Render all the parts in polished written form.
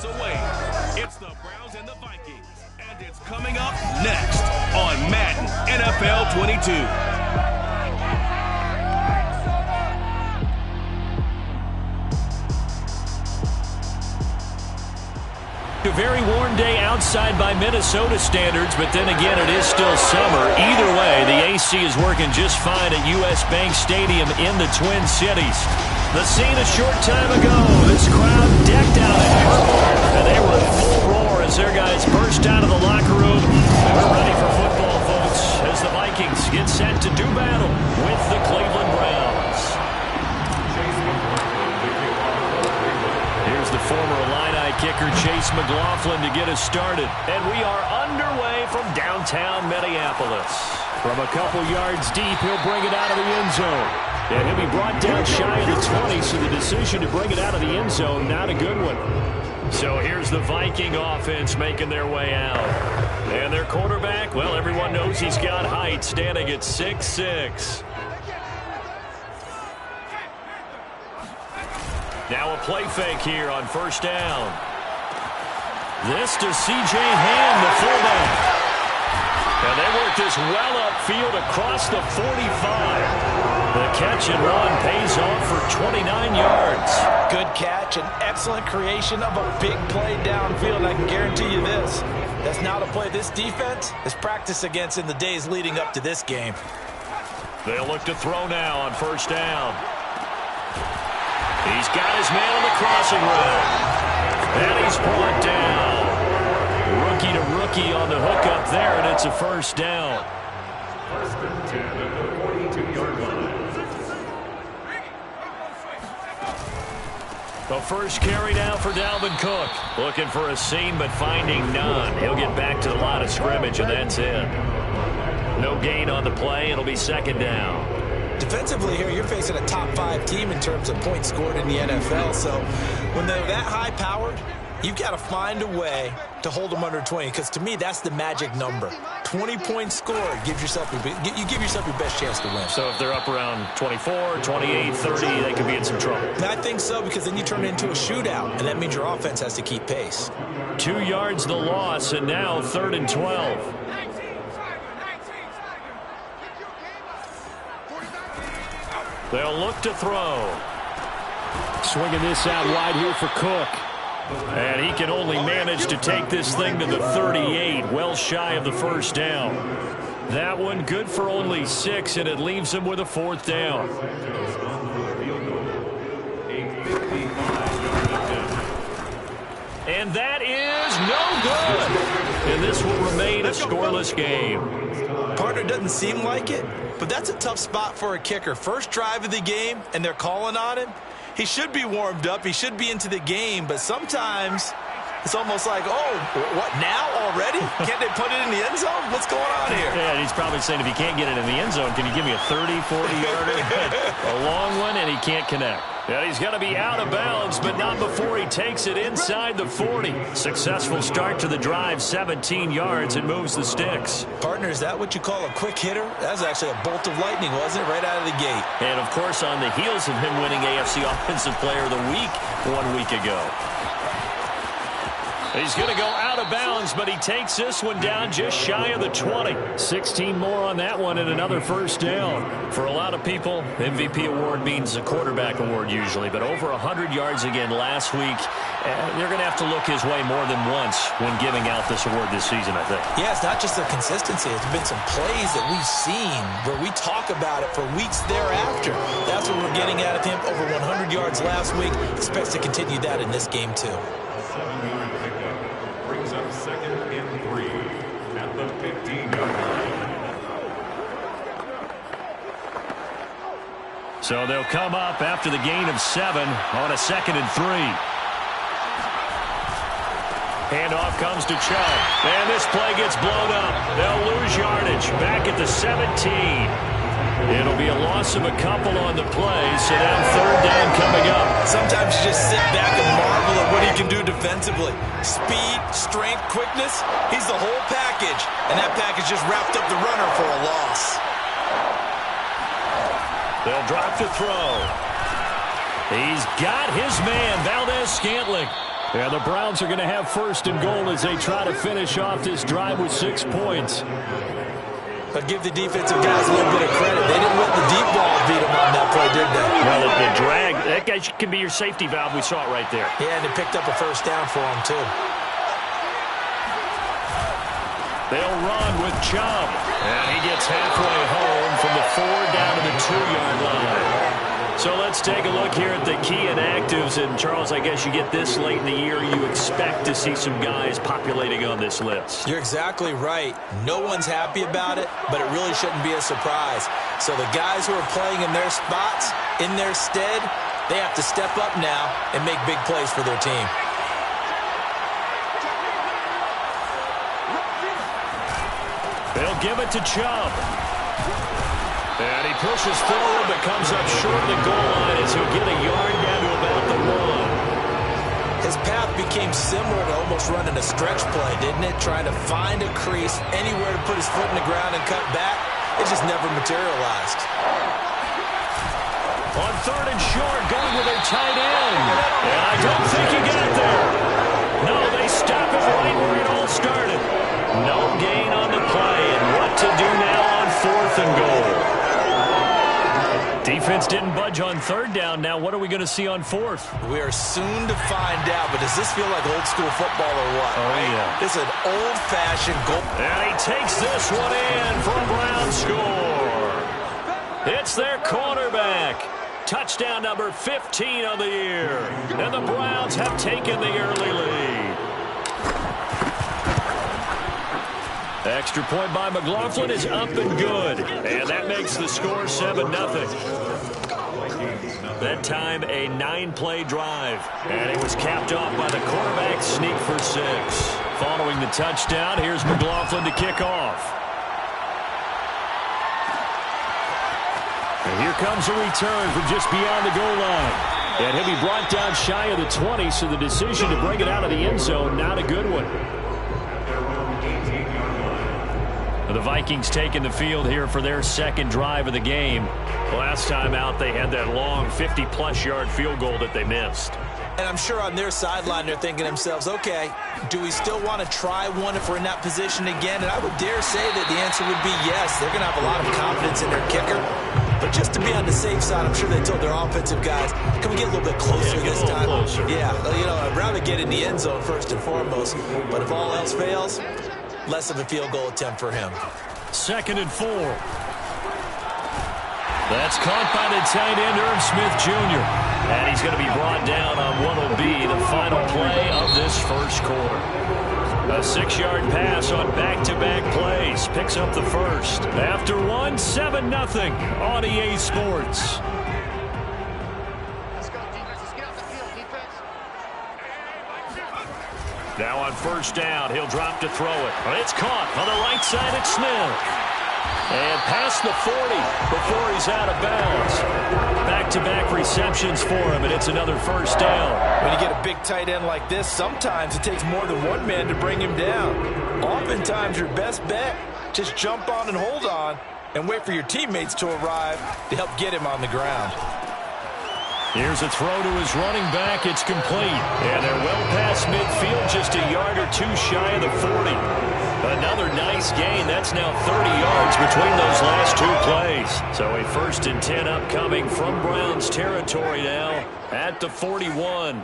minutes away. It's the Browns and the Vikings, and it's coming up next on Madden NFL 22. A very warm day outside by Minnesota standards, but then again, it is still summer. Either way, the AC is working just fine at U.S. Bank Stadium in the Twin Cities. The scene a short time ago, this crowd decked out in purple, and they were in full roar as their guys burst out of the locker room. We're ready for football, folks, as the Vikings get set to do battle with the Cleveland Browns. Here's the former Illini kicker Chase McLaughlin to get us started. And we are underway from downtown Minneapolis. From a couple yards deep, he'll bring it out of the end zone. And he'll be brought down shy of the 20, so the decision to bring it out of the end zone, not a good one. So here's the Viking offense making their way out. And their quarterback, well, everyone knows he's got height, standing at 6'6". Now a play fake here on first down. This to C.J. Ham, the fullback. And they work this well upfield across the 45. The catch and run pays off for 29 yards. Good catch, an excellent creation of a big play downfield. And I can guarantee you this, that's now the play this defense is practiced against in the days leading up to this game. They'll look to throw now on first down. He's got his man on the crossing route. And he's brought down. Rookie to rookie on the hookup there, and it's a first down. First and 10 at the 42-yard line. The first carry now for Dalvin Cook. Looking for a seam, but finding none. He'll get back to the line of scrimmage, and that's it. No gain on the play. It'll be second down. Defensively here, you're facing a top 5 team in terms of points scored in the NFL. So when they're that high-powered, you've got to find a way to hold them under 20, because to me, that's the magic number. 20 points scored, you give yourself your best chance to win. So if they're up around 24, 28, 30, they could be in some trouble. And I think so, because then you turn it into a shootout, and that means your offense has to keep pace. 2 yards the loss, and now 3rd and 12. They'll look to throw. Swinging this out wide here for Cook. And he can only manage to take this thing to the 38, well shy of the first down. That one good for only 6, and it leaves him with a 4th down. And that is no good. And this will remain a scoreless game. Partner, doesn't seem like it, but that's a tough spot for a kicker. First drive of the game, and they're calling on him. He should be warmed up. He should be into the game, but sometimes it's almost like, oh, what, now already? Can't they put it in the end zone? What's going on here? Yeah, he's probably saying, if he can't get it in the end zone, can you give me a 30, 40-yarder? A long one, and he can't connect. Yeah, he's going to be out of bounds, but not before he takes it inside the 40. Successful start to the drive, 17 yards, and moves the sticks. Partner, is that what you call a quick hitter? That was actually a bolt of lightning, wasn't it? Right out of the gate. And, of course, on the heels of him winning AFC Offensive Player of the Week 1 week ago. He's going to go out of bounds, but he takes this one down just shy of the 20. 16 more on that one and another first down. For a lot of people, MVP award means a quarterback award usually, but over 100 yards again last week. They're going to have to look his way more than once when giving out this award this season, I think. Yeah, it's not just the consistency. It's been some plays that we've seen where we talk about it for weeks thereafter. That's what we're getting out of him. Over 100 yards last week. Expects to continue that in this game, too. Brings up 2nd and 3 at the 15-yard line. So they'll come up after the gain of 7 on a 2nd and 3. Handoff comes to Chubb. And this play gets blown up. They'll lose yardage. Back at the 17. It'll be a loss of a couple on the play. So now 3rd down coming up. Sometimes you just sit back and marvel at what he can do defensively. Speed, strength, quickness. He's the whole package. And that package just wrapped up the runner for a loss. They'll drop to throw. He's got his man, Valdez-Scantling. Yeah, the Browns are going to have first and goal as they try to finish off this drive with 6 points. But give the defensive guys a little bit of credit. They didn't let the deep ball beat them on that play, did they? Well, the drag, that guy can be your safety valve. We saw it right there. Yeah, and it picked up a first down for them, too. They'll run with Chubb. And he gets halfway home from the 4 down to the 2-yard line. So let's take a look here at the key inactives. And, Charles, I guess you get this late in the year, you expect to see some guys populating on this list. You're exactly right. No one's happy about it, but it really shouldn't be a surprise. So the guys who are playing in their spots, in their stead, they have to step up now and make big plays for their team. They'll give it to Chubb. And he pushes forward but comes up short of the goal line as he'll get a yard down to about the 1. His path became similar to almost running a stretch play, didn't it? Trying to find a crease, anywhere to put his foot in the ground and cut back. It just never materialized. On 3rd and short, going with their tight end. And I don't think he got there. No, they stop it right where it all started. No gain on the play. And what to do now on 4th and goal? Defense didn't budge on 3rd down. Now what are we going to see on 4th? We are soon to find out, but does this feel like old school football or what? Oh, yeah. This is an old-fashioned goal. And he takes this one in for a Brown score. It's their quarterback. Touchdown number 15 of the year. And the Browns have taken the early lead. Extra point by McLaughlin is up and good. And that makes the score 7-0. That time a 9-play drive. And it was capped off by the quarterback sneak for 6. Following the touchdown, here's McLaughlin to kick off. And here comes a return from just beyond the goal line. And he'll be brought down shy of the 20, so the decision to bring it out of the end zone, not a good one. The Vikings taking the field here for their 2nd drive of the game. Last time out, they had that long 50-plus yard field goal that they missed. And I'm sure on their sideline they're thinking to themselves, okay, do we still want to try one if we're in that position again? And I would dare say that the answer would be yes. They're going to have a lot of confidence in their kicker. But just to be on the safe side, I'm sure they told their offensive guys, can we get a little bit closer this time? Closer. Yeah, you know, I'd rather get in the end zone first and foremost. But if all else fails, less of a field goal attempt for him. 2nd and 4. That's caught by the tight end, Irv Smith Jr. And he's going to be brought down on what will be the final play of this first quarter. A 6-yard pass on back-to-back plays. Picks up the first. After 1, 7-0 on EA Sports. Now on 1st down, he'll drop to throw it. It's caught on the right side at Smith. And past the 40 before he's out of bounds. Back-to-back receptions for him, and it's another 1st down. When you get a big tight end like this, sometimes it takes more than one man to bring him down. Oftentimes, your best bet, just jump on and hold on and wait for your teammates to arrive to help get him on the ground. Here's a throw to his running back. It's complete. And they're well past midfield, just a yard or 2 shy of the 40. Another nice gain. That's now 30 yards between those last 2 plays. So a 1st and 10 upcoming from Browns territory now at the 41.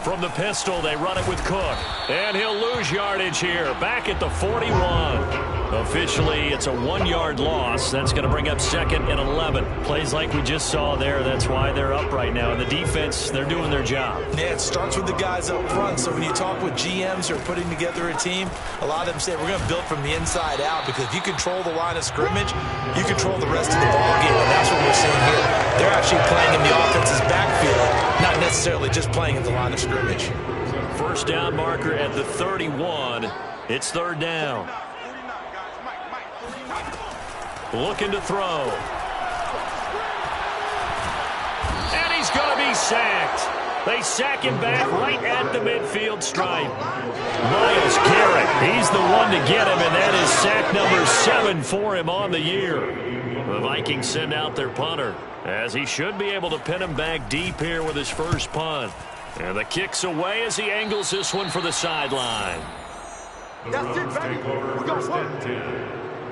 From the pistol, they run it with Cook. And he'll lose yardage here. Back at the 41. Officially, it's a 1-yard loss. That's going to bring up 2nd and 11. Plays like we just saw there. That's why they're up right now. And the defense, they're doing their job. Yeah, it starts with the guys up front. So when you talk with GMs who are putting together a team, a lot of them say we're going to build from the inside out, because if you control the line of scrimmage, you control the rest of the ball game. And that's what we're seeing here. They're actually playing in the offense's backfield, not necessarily just playing at the line of scrimmage. 1st down marker at the 31. It's 3rd down. Looking to throw. And he's going to be sacked. They sack him back right at the midfield stripe. Myles Garrett, he's the one to get him, and that is sack number 7 for him on the year. The Vikings send out their punter, as he should be able to pin him back deep here with his first punt. And the kick's away as he angles this one for the sideline. The Browns take over first and 10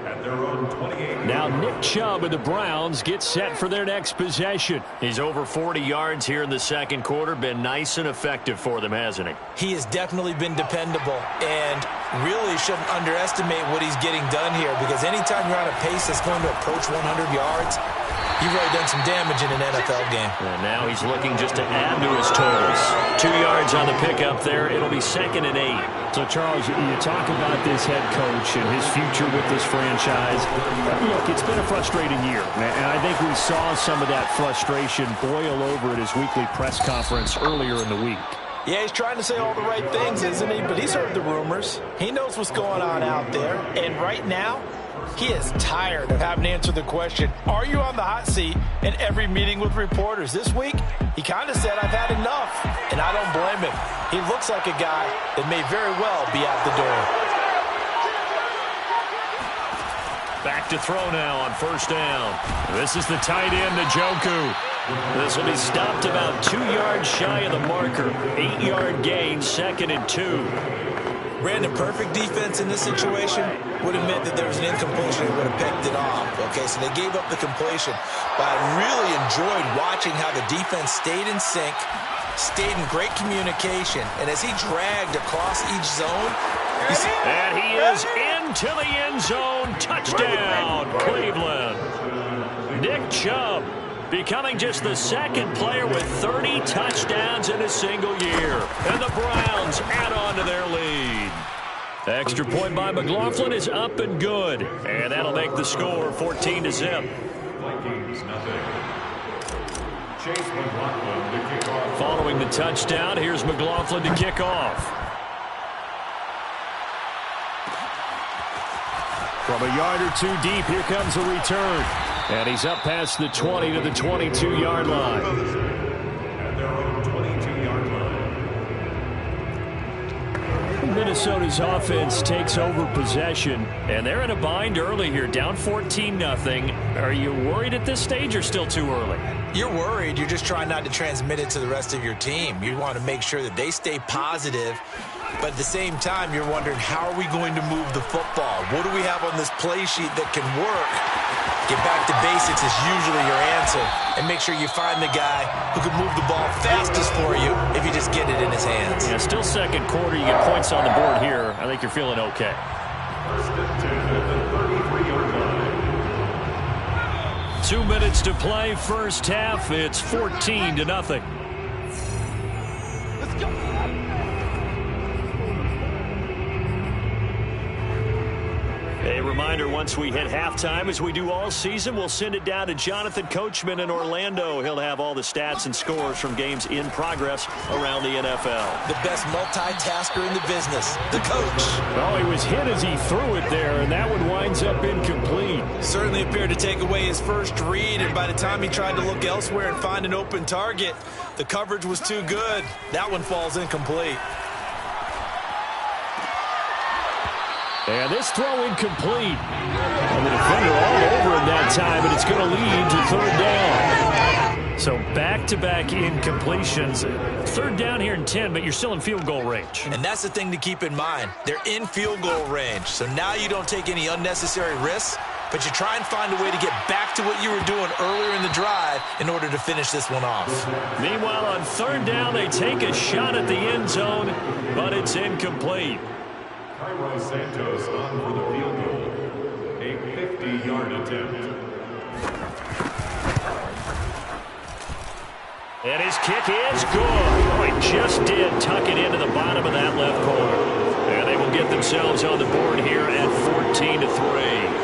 at their own 28. Now Nick Chubb of the Browns gets set for their next possession. He's over 40 yards here in the second quarter. Been nice and effective for them, hasn't he? He has definitely been dependable, and really shouldn't underestimate what he's getting done here, because anytime you're on a pace that's going to approach 100 yards, you've really done some damage in an NFL game. And now he's looking just to add to his totals. 2 yards on the pickup there. It'll be 2nd and 8. So, Charles, you talk about this head coach and his future with this franchise. Look, it's been a frustrating year, and I think we saw some of that frustration boil over at his weekly press conference earlier in the week. Yeah, he's trying to say all the right things, isn't he? But he's heard the rumors. He knows what's going on out there. And right now, he is tired of having to answer the question, are you on the hot seat, in every meeting with reporters. This week, he kind of said, I've had enough. And I don't blame him. He looks like a guy that may very well be out the door. Back to throw now on first down. This is the tight end, Njoku. This will be stopped about 2 yards shy of the marker. 8-yard gain, 2nd and 2. Brandon, perfect defense in this situation would have meant that there was an incompletion and would have picked it off. Okay, so they gave up the completion. But I really enjoyed watching how the defense stayed in sync, stayed in great communication, and as he dragged across each zone, and he is into the end zone. Touchdown, Cleveland. Nick Chubb becoming just the second player with 30 touchdowns in a single year. And the Browns add on to their lead. Extra point by McLaughlin is up and good. And that'll make the score 14-0. Vikings nothing. Chase McLaughlin to kick off. Following the touchdown, here's McLaughlin to kick off. From a yard or two deep, here comes a return. And he's up past the 20 to the 22-yard line. At their own 22-yard line. Minnesota's offense takes over possession, and they're in a bind early here, down 14-0. Are you worried at this stage or still too early? You're worried. You're just trying not to transmit it to the rest of your team. You want to make sure that they stay positive. But at the same time, you're wondering, how are we going to move the football? What do we have on this play sheet that can work? Get back to basics is usually your answer. And make sure you find the guy who can move the ball fastest for you if you just get it in his hands. Yeah, still second quarter. You get points on the board here. I think you're feeling okay. First and 10 at the 33-yard line. 2 minutes to play, first half. It's 14-0. Let's go. A reminder, once we hit halftime, as we do all season, we'll send it down to Jonathan Coachman in Orlando. He'll have all the stats and scores from games in progress around the NFL. The best multitasker in the business, the coach. Well, he was hit as he threw it there, and that one winds up incomplete. Certainly appeared to take away his first read, and by the time he tried to look elsewhere and find an open target, the coverage was too good. That one falls incomplete. And this throw incomplete. And the defender all over him that time, and it's going to lead to third down. So back-to-back incompletions. Third down here in 10, but you're still in field goal range. And that's the thing to keep in mind. They're in field goal range, so now you don't take any unnecessary risks, but you try and find a way to get back to what you were doing earlier in the drive in order to finish this one off. Meanwhile, on third down, they take a shot at the end zone, but it's incomplete. Cairo Santos on for the field goal. A 50-yard attempt. And his kick is good. Oh, he just did tuck it into the bottom of that left corner. And they will get themselves on the board here at 14-3.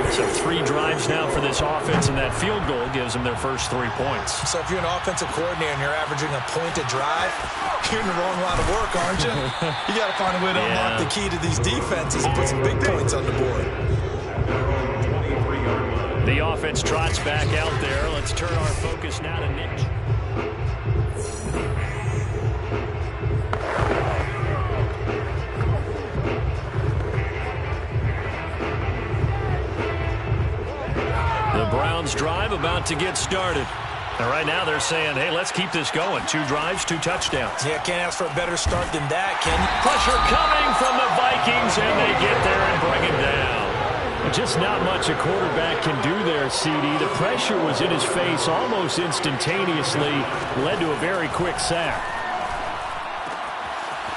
So 3 drives now for this offense, and that field goal gives them their first 3 points. So if you're an offensive coordinator and you're averaging a point a drive, you're in the wrong line of work, aren't you? You got to find a way to unlock the key to these defenses and put some big points on the board. The offense trots back out there. Let's turn our focus now to Nick. The Browns drive about to get started. And right now they're saying, hey, let's keep this going. 2 drives, 2 touchdowns. Yeah, can't ask for a better start than that, can you? Pressure coming from the Vikings, and they get there and bring him down. Just not much a quarterback can do there, CD. The pressure was in his face almost instantaneously, led to a very quick sack.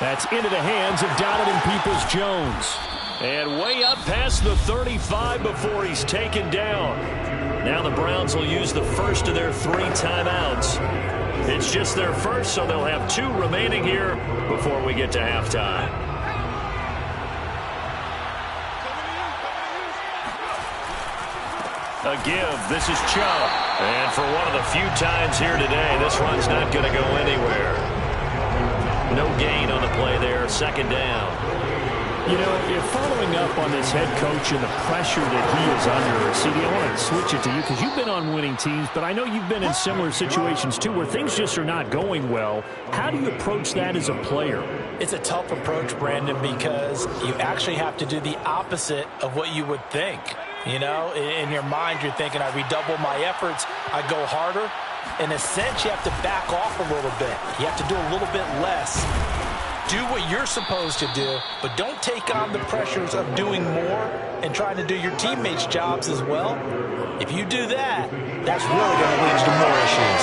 That's into the hands of Donovan Peoples-Jones. And way up past the 35 before he's taken down. Now the Browns will use the first of their 3 timeouts. It's just their first, so they'll have 2 remaining here before we get to halftime. A give. This is Chubb. And for one of the few times here today, this run's not going to go anywhere. No gain on the play there. 2nd down. You know, if following up on this head coach and the pressure that he is under, CD, I want to switch it to you because you've been on winning teams, but I know you've been in similar situations too where things just are not going well. How do you approach that as a player? It's a tough approach, Brandon, because you actually have to do the opposite of what you would think. You know, in your mind, you're thinking, I redouble my efforts, I go harder. In a sense, you have to back off a little bit. You have to do a little bit less. Do what you're supposed to do, but don't take on the pressures of doing more and trying to do your teammates' jobs as well. If you do that, that's really going to lead to more issues.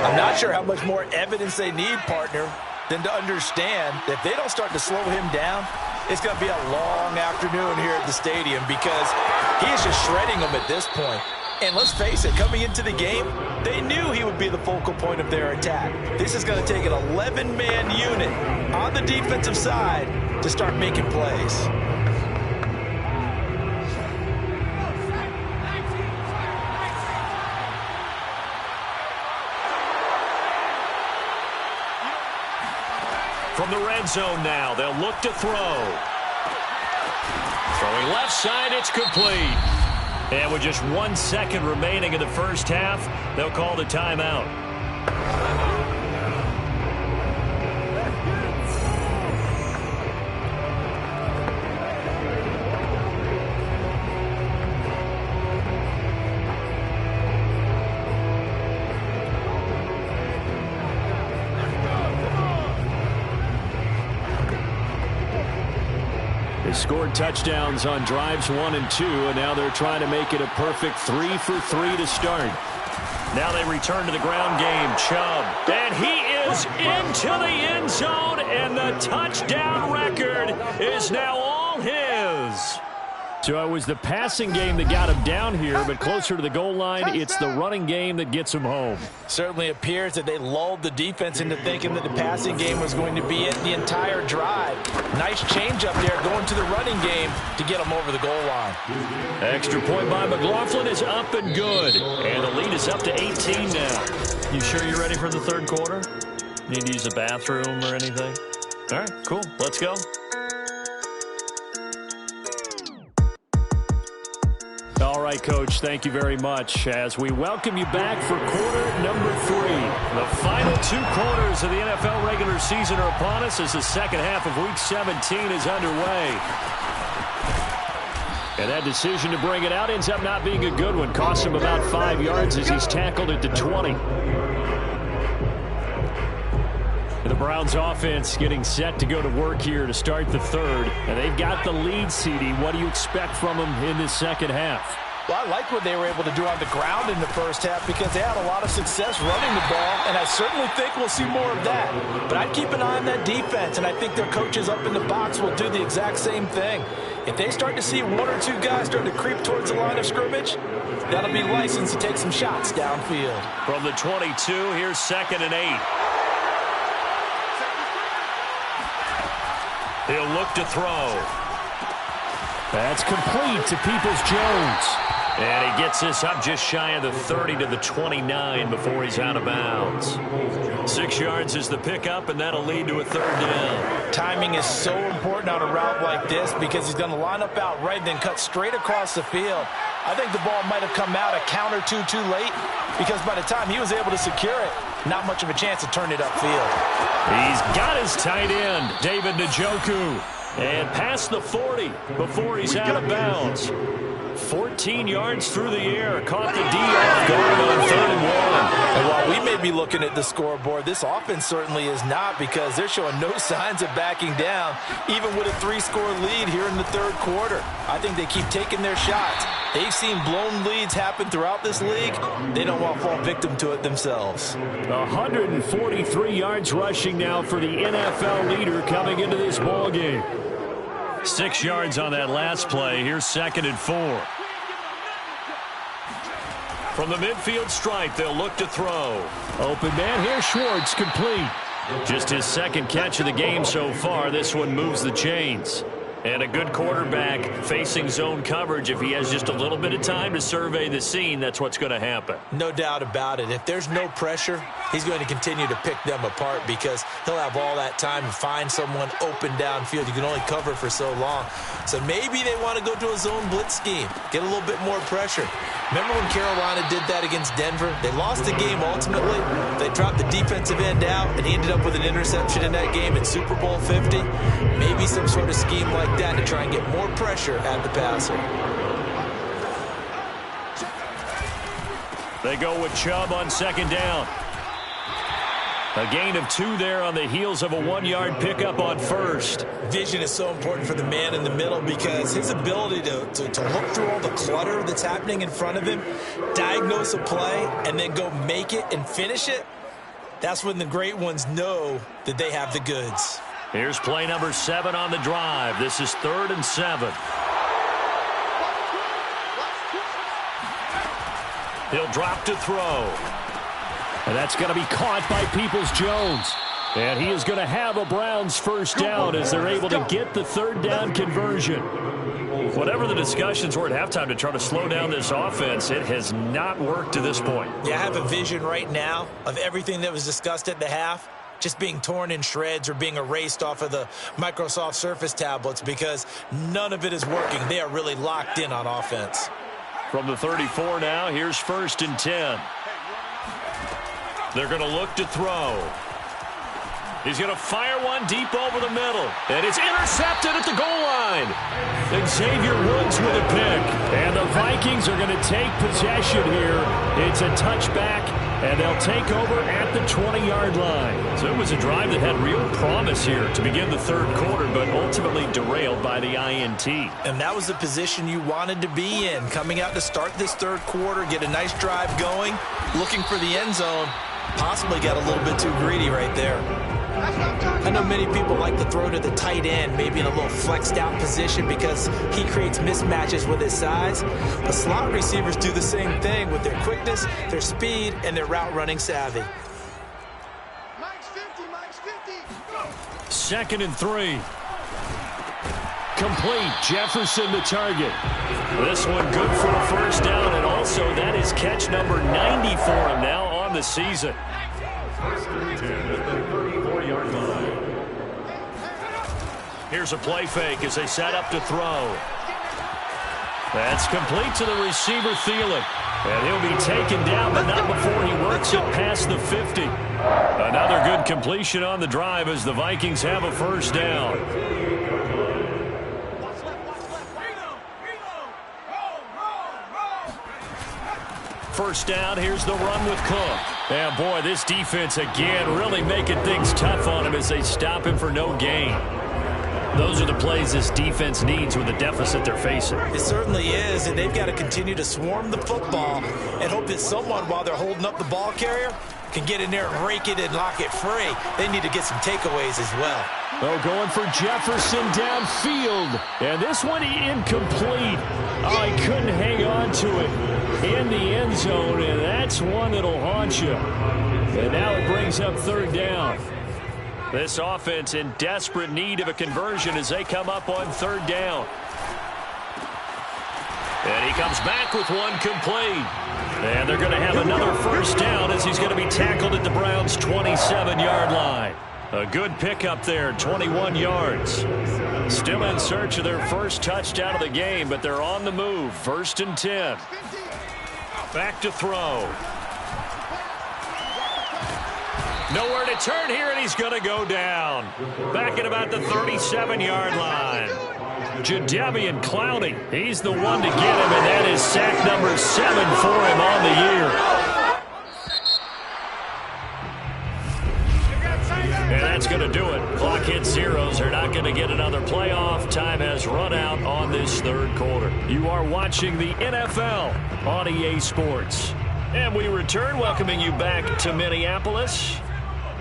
I'm not sure how much more evidence they need, partner, than to understand that if they don't start to slow him down, it's going to be a long afternoon here at the stadium because he is just shredding them at this point. And let's face it, coming into the game, they knew he would be the focal point of their attack. This is going to take an 11-man unit on the defensive side to start making plays. From the red zone now, they'll look to throw. Throwing left side, it's complete. And with just 1 second remaining in the first half, they'll call the timeout. They scored touchdowns on drives 1 and 2, and now they're trying to make it a perfect 3 for 3 to start. Now they return to the ground game. Chubb. And he is into the end zone, and the touchdown record is now all his. So it was the passing game that got him down here, but closer to the goal line, it's the running game that gets him home. Certainly appears that they lulled the defense into thinking that the passing game was going to be it the entire drive. Nice change up there going to the running game to get him over the goal line. Extra point by McLaughlin is up and good. And the lead is up to 18 now. You sure you're ready for the 3rd quarter? Need to use the bathroom or anything? All right, cool. Let's go. All right, Coach, thank you very much as we welcome you back for quarter number 3. The final 2 quarters of the NFL regular season are upon us as the second half of Week 17 is underway. And that decision to bring it out ends up not being a good one. Cost him about 5 yards as he's tackled at the 20. The Browns offense getting set to go to work here to start the 3rd. And they've got the lead, CD. What do you expect from them in this second half? Well, I like what they were able to do on the ground in the first half because they had a lot of success running the ball, and I certainly think we'll see more of that. But I'd keep an eye on that defense, and I think their coaches up in the box will do the exact same thing. If they start to see 1 or 2 guys start to creep towards the line of scrimmage, that'll be licensed to take some shots downfield. From the 22, here's 2nd and 8. He'll look to throw. That's complete to Peoples-Jones. And he gets this up just shy of the 30 to the 29 before he's out of bounds. 6 yards is the pickup, and that'll lead to a 3rd down. Timing is so important on a route like this because he's going to line up out right, then cut straight across the field. I think the ball might have come out a count or two too late because by the time he was able to secure it, not much of a chance to turn it upfield. He's got his tight end, David Njoku. And past the 40 before he's out of bounds. 14 yards through the air. Caught the D off guard on 3rd and 1. And while we may be looking at the scoreboard, this offense certainly is not, because they're showing no signs of backing down, even with a 3-score lead here in the 3rd quarter. I think they keep taking their shots. They've seen blown leads happen throughout this league. They don't want to fall victim to it themselves. 143 yards rushing now for the NFL leader coming into this ball game. 6 yards on that last play. Here's 2nd and 4. From the midfield stripe, they'll look to throw. Open man here, Schwartz, complete. Just his 2nd catch of the game so far. This one moves the chains. And a good quarterback facing zone coverage. If he has just a little bit of time to survey the scene, that's what's going to happen. No doubt about it. If there's no pressure, he's going to continue to pick them apart, because he'll have all that time to find someone open downfield. You can only cover for so long. So maybe they want to go to a zone blitz scheme, get a little bit more pressure. Remember when Carolina did that against Denver? They lost the game ultimately. They dropped the defensive end out, and he ended up with an interception in that game in Super Bowl 50. Maybe some sort of scheme like that to try and get more pressure at the passer. They go with Chubb on 2nd down. A gain of 2 there on the heels of a 1-yard pickup on 1st. Vision is so important for the man in the middle, because his ability to look through all the clutter that's happening in front of him, diagnose a play, and then go make it and finish it, that's when the great ones know that they have the goods. Here's play number 7 on the drive. This is 3rd and 7. He'll drop to throw. And that's going to be caught by Peoples-Jones. And he is going to have a Browns 1st down as they're able to get the 3rd down conversion. Whatever the discussions were at halftime to try to slow down this offense, it has not worked to this point. Yeah, I have a vision right now of everything that was discussed at the half just being torn in shreds or being erased off of the Microsoft Surface tablets, because none of it is working. They are really locked in on offense. From the 34 now, here's 1st and 10. They're going to look to throw. He's going to fire one deep over the middle. And it's intercepted at the goal line. Xavier Woods with a pick. And the Vikings are going to take possession here. It's a touchback, and they'll take over at the 20-yard line. So it was a drive that had real promise here to begin the 3rd quarter, but ultimately derailed by the INT. And that was the position you wanted to be in, coming out to start this 3rd quarter, get a nice drive going, looking for the end zone. Possibly got a little bit too greedy right there. I know many people like to throw to the tight end, maybe in a little flexed out position, because he creates mismatches with his size. But slot receivers do the same thing with their quickness, their speed, and their route running savvy. 2nd and 3. Complete. Jefferson the target. This one good for a 1st down, and also that is catch number 90 for him now on the season. 1st and 10 at the 34-yard line. Here's a play fake as they set up to throw. That's complete to the receiver, Thielen. And he'll be taken down, but not before he works it past the 50. Another good completion on the drive as the Vikings have a 1st down. First down, here's the run with Cook. And boy, this defense again really making things tough on him as they stop him for no gain. Those are the plays this defense needs with the deficit they're facing. It certainly is, and they've got to continue to swarm the football and hope that someone, while they're holding up the ball carrier, can get in there and rake it and lock it free. They need to get some takeaways as well. Oh, going for Jefferson downfield. And this one incomplete. Oh, he couldn't hang on to it in the end zone, and that's one that'll haunt you. And now it brings up 3rd down. This offense in desperate need of a conversion as they come up on 3rd down. And he comes back with one complete. And they're going to have another 1st down as he's going to be tackled at the Browns' 27-yard line. A good pickup there, 21 yards. Still in search of their 1st touchdown of the game, but they're on the move. 1st and 10. Back to throw. Nowhere to turn here, and he's going to go down. Back at about the 37-yard line. Jadeveon Clowney, he's the one to get him, and that is sack number 7 for him on the year. And that's going to do it. Clock hits zeros. They're not going to get another playoff. Time has run out on this third quarter. You are watching the NFL on EA Sports. And we return, welcoming you back to Minneapolis.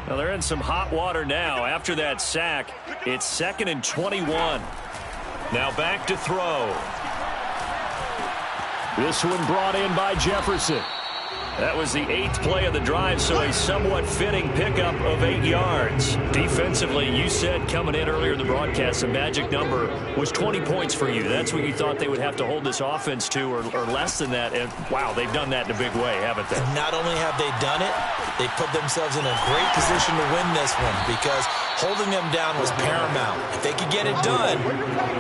Well, they're in some hot water now. After that sack, it's 2nd and 21. Now back to throw. This one brought in by Jefferson. That was the 8th play of the drive, so a somewhat fitting pickup of 8 yards. Defensively, you said coming in earlier in the broadcast, the magic number was 20 points for you. That's what you thought they would have to hold this offense to, or less than that. And, wow, they've done that in a big way, haven't they? And not only have they done it, they put themselves in a great position to win this one because holding them down was paramount. If they could get it done,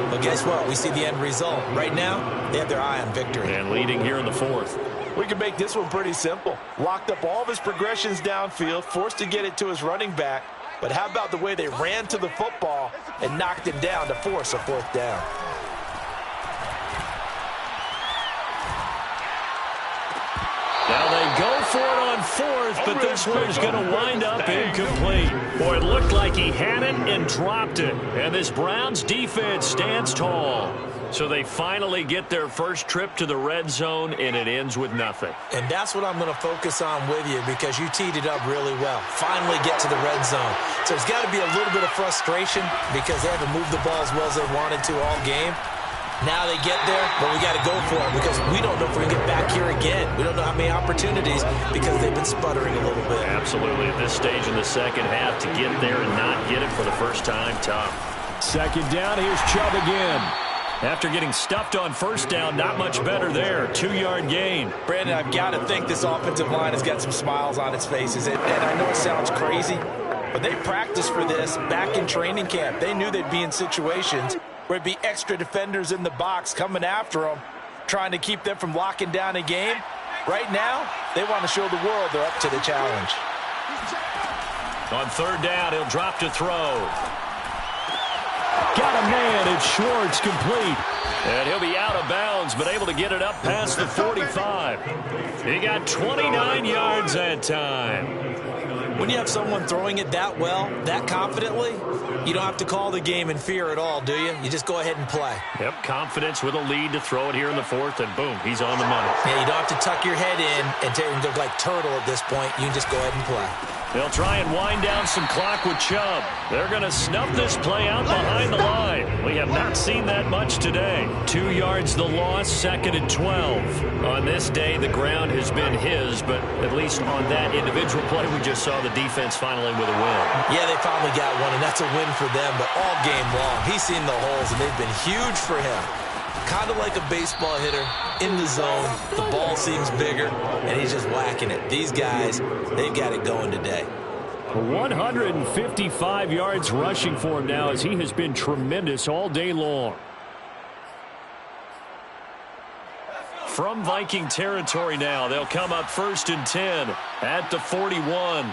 well, guess what? We see the end result. Right now, they have their eye on victory. And leading here in the 4th. We can make this one pretty simple. Locked up all of his progressions downfield, forced to get it to his running back. But how about the way they ran to the football and knocked him down to force a 4th down? Now they go for it on 4th, but this one's going to wind up incomplete. Boy, it looked like he had it and dropped it. And this Browns defense stands tall. So they finally get their first trip to the red zone, and it ends with nothing. And that's what I'm going to focus on with you because you teed it up really well. Finally get to the red zone. So there's got to be a little bit of frustration because they haven't moved the ball as well as they wanted to all game. Now they get there, but we got to go for it because we don't know if we can get back here again. We don't know how many opportunities because they've been sputtering a little bit. Absolutely. At this stage in the second half, to get there and not get it for the first time, tough. 2nd down, here's Chubb again. After getting stuffed on 1st down, not much better there. 2-yard gain. Brandon, I've got to think this offensive line has got some smiles on its faces. And I know it sounds crazy, but they practiced for this back in training camp. They knew they'd be in situations where it'd be extra defenders in the box coming after them, trying to keep them from locking down a game. Right now, they want to show the world they're up to the challenge. On 3rd down, he'll drop to throw. Got a man. It's Schwartz, complete. And he'll be out of bounds, but able to get it up past the 45. He got 29 yards that time. When you have someone throwing it that well, that confidently, you don't have to call the game in fear at all, do you? You just go ahead and play. Yep, confidence with a lead to throw it here in the 4th, and boom, he's on the money. Yeah, you don't have to tuck your head in and look like turtle at this point. You can just go ahead and play. They'll try and wind down some clock with Chubb. They're going to snuff this play out behind the line. We have not seen that much today. 2 yards the loss, 2nd and 12. On this day, the ground has been his, but at least on that individual play, we just saw the defense finally with a win. Yeah, they finally got one, and that's a win for them, but all game long, he's seen the holes, and they've been huge for him. Kind of like a baseball hitter in the zone. The ball seems bigger, and he's just whacking it. These guys, they've got it going today. 155 yards rushing for him now as he has been tremendous all day long. From Viking territory now, they'll come up 1st and 10 at the 41.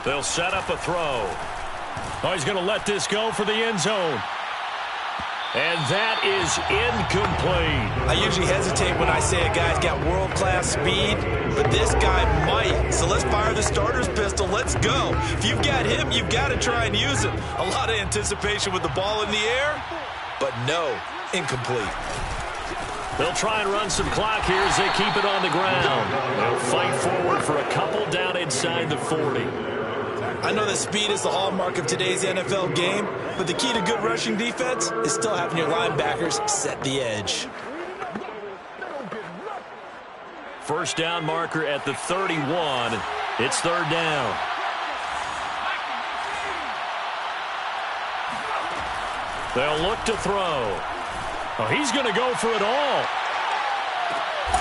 They'll set up a throw. Oh, he's going to let this go for the end zone. And that is incomplete. I usually hesitate when I say a guy's got world-class speed, but this guy might. So let's fire the starter's pistol. Let's go. If you've got him, you've got to try and use him. A lot of anticipation with the ball in the air, but no, incomplete. They'll try and run some clock here as they keep it on the ground. They'll fight forward for a couple down inside the 40. I know that speed is the hallmark of today's NFL game, but the key to good rushing defense is still having your linebackers set the edge. 1st down marker at the 31. It's 3rd down. They'll look to throw. Oh, he's going to go for it all.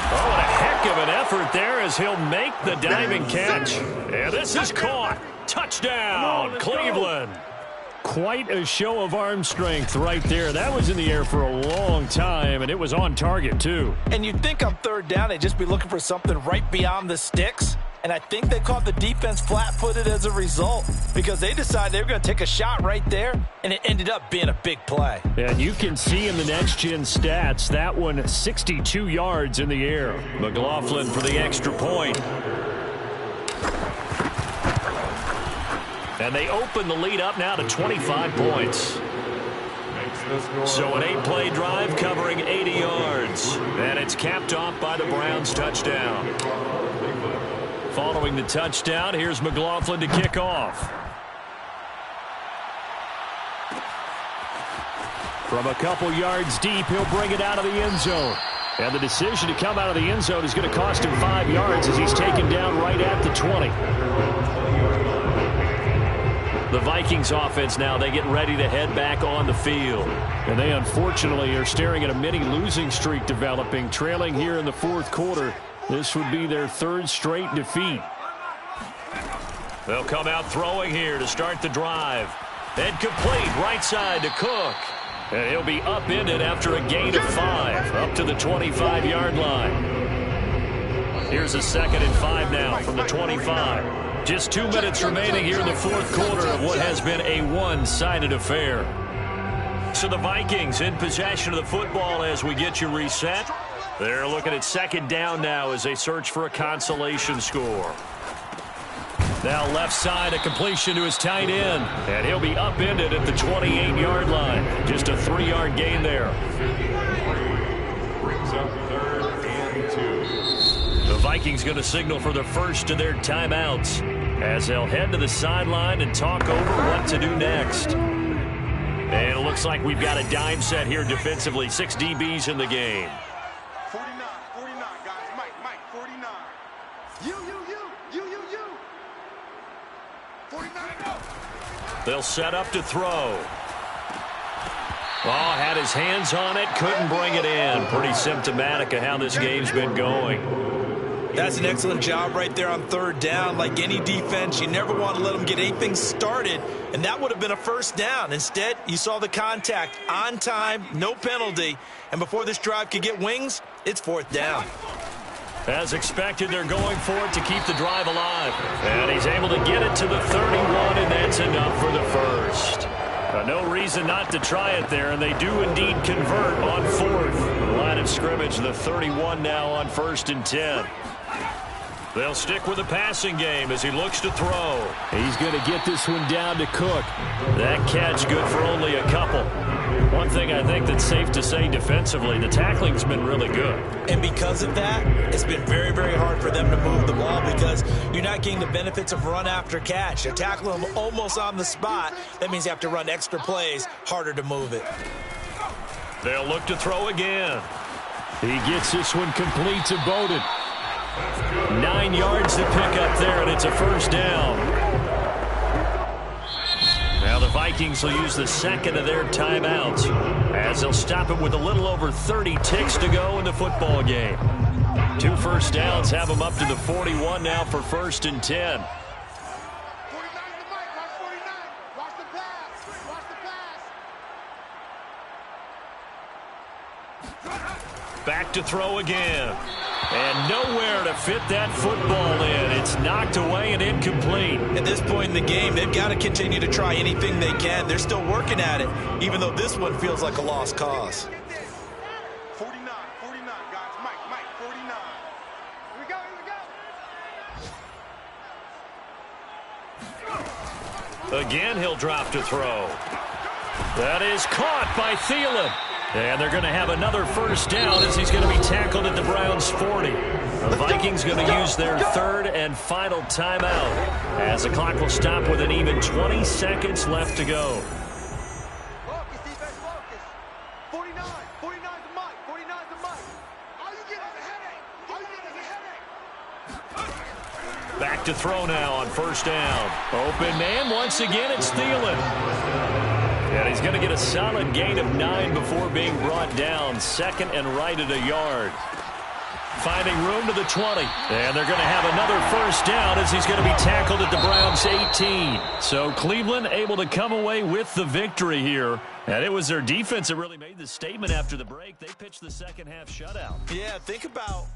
Oh, what a heck of an effort there as he'll make the diving catch. And this is caught. Touchdown, Cleveland. Quite a show of arm strength right there. That was in the air for a long time, and it was on target, too. And you'd think on 3rd down, they'd just be looking for something right beyond the sticks. And I think they caught the defense flat-footed as a result because they decided they were going to take a shot right there, and it ended up being a big play. And you can see in the next-gen stats, that one 62 yards in the air. McLaughlin for the extra point. And they open the lead up now to 25 points. So an 8-play drive covering 80 yards. And it's capped off by the Browns touchdown. Following the touchdown, here's McLaughlin to kick off. From a couple yards deep, he'll bring it out of the end zone. And the decision to come out of the end zone is going to cost him 5 yards as he's taken down right at the 20. The Vikings offense now, they get ready to head back on the field. And they unfortunately are staring at a mini losing streak developing, trailing here in the fourth quarter. This would be their third straight defeat. They'll come out throwing here to start the drive. And complete right side to Cook. And he'll be upended after a gain of 5 up to the 25-yard line. Here's a 2nd and 5 now from the 25. Just 2 minutes remaining here in the fourth quarter of what has been a one-sided affair. So the Vikings in possession of the football as we get you reset. They're looking at 2nd down now as they search for a consolation score. Now left side, a completion to his tight end. And he'll be upended at the 28-yard line. Just a 3-yard gain there. Brings up 3rd and 2. The Vikings going to signal for the first of their timeouts as they'll head to the sideline and talk over what to do next. And it looks like we've got a dime set here defensively. 6 DBs in the game. 49, guys. Mike, 49. You. 49, go. They'll set up to throw. Oh, had his hands on it, couldn't bring it in. Pretty symptomatic of how this game's been going. That's an excellent job right there on 3rd down. Like any defense, you never want to let them get anything started, and that would have been a 1st down. Instead, you saw the contact on time, no penalty, and before this drive could get wings, it's 4th down. As expected, they're going for it to keep the drive alive. And he's able to get it to the 31, and that's enough for the first. No reason not to try it there, and they do indeed convert on 4th. The line of scrimmage, the 31 now on 1st and 10. They'll stick with the passing game as he looks to throw. He's going to get this one down to Cook. That catch good for only a couple. One thing I think that's safe to say defensively, the tackling's been really good. And because of that, it's been very, very hard for them to move the ball because you're not getting the benefits of run after catch. They're tackling them almost on the spot. That means you have to run extra plays, harder to move it. They'll look to throw again. He gets this one complete to Bowden. 9 yards to pick up there, and it's a 1st down. Now the Vikings will use the 2nd of their timeouts as they'll stop it with a little over 30 ticks to go in the football game. 2 1st downs have them up to the 41 now for 1st and 10. 49 to Mike, watch 49. Watch the pass. Back to throw again. And nowhere to fit that football in. It's knocked away and incomplete. At this point in the game, they've got to continue to try anything they can. They're still working at it, even though this one feels like a lost cause. 49, guys. Mike, 49. Here we go. Again, he'll drop to throw. That is caught by Thielen. And they're going to have another 1st down as he's going to be tackled at the Browns' 40. The Vikings going to use their 3rd and final timeout as the clock will stop with an even 20 seconds left to go. Focus, defense, focus. 49 to Mike. 49 to Mike. All you get is a headache. Back to throw now on 1st down. Open man once again, it's Thielen. And he's going to get a solid gain of 9 before being brought down. 2nd and right at a yard. Finding room to the 20. And they're going to have another 1st down as he's going to be tackled at the Browns' 18. So Cleveland able to come away with the victory here. And it was their defense that really made the statement after the break. They pitched the second half shutout. Yeah, think about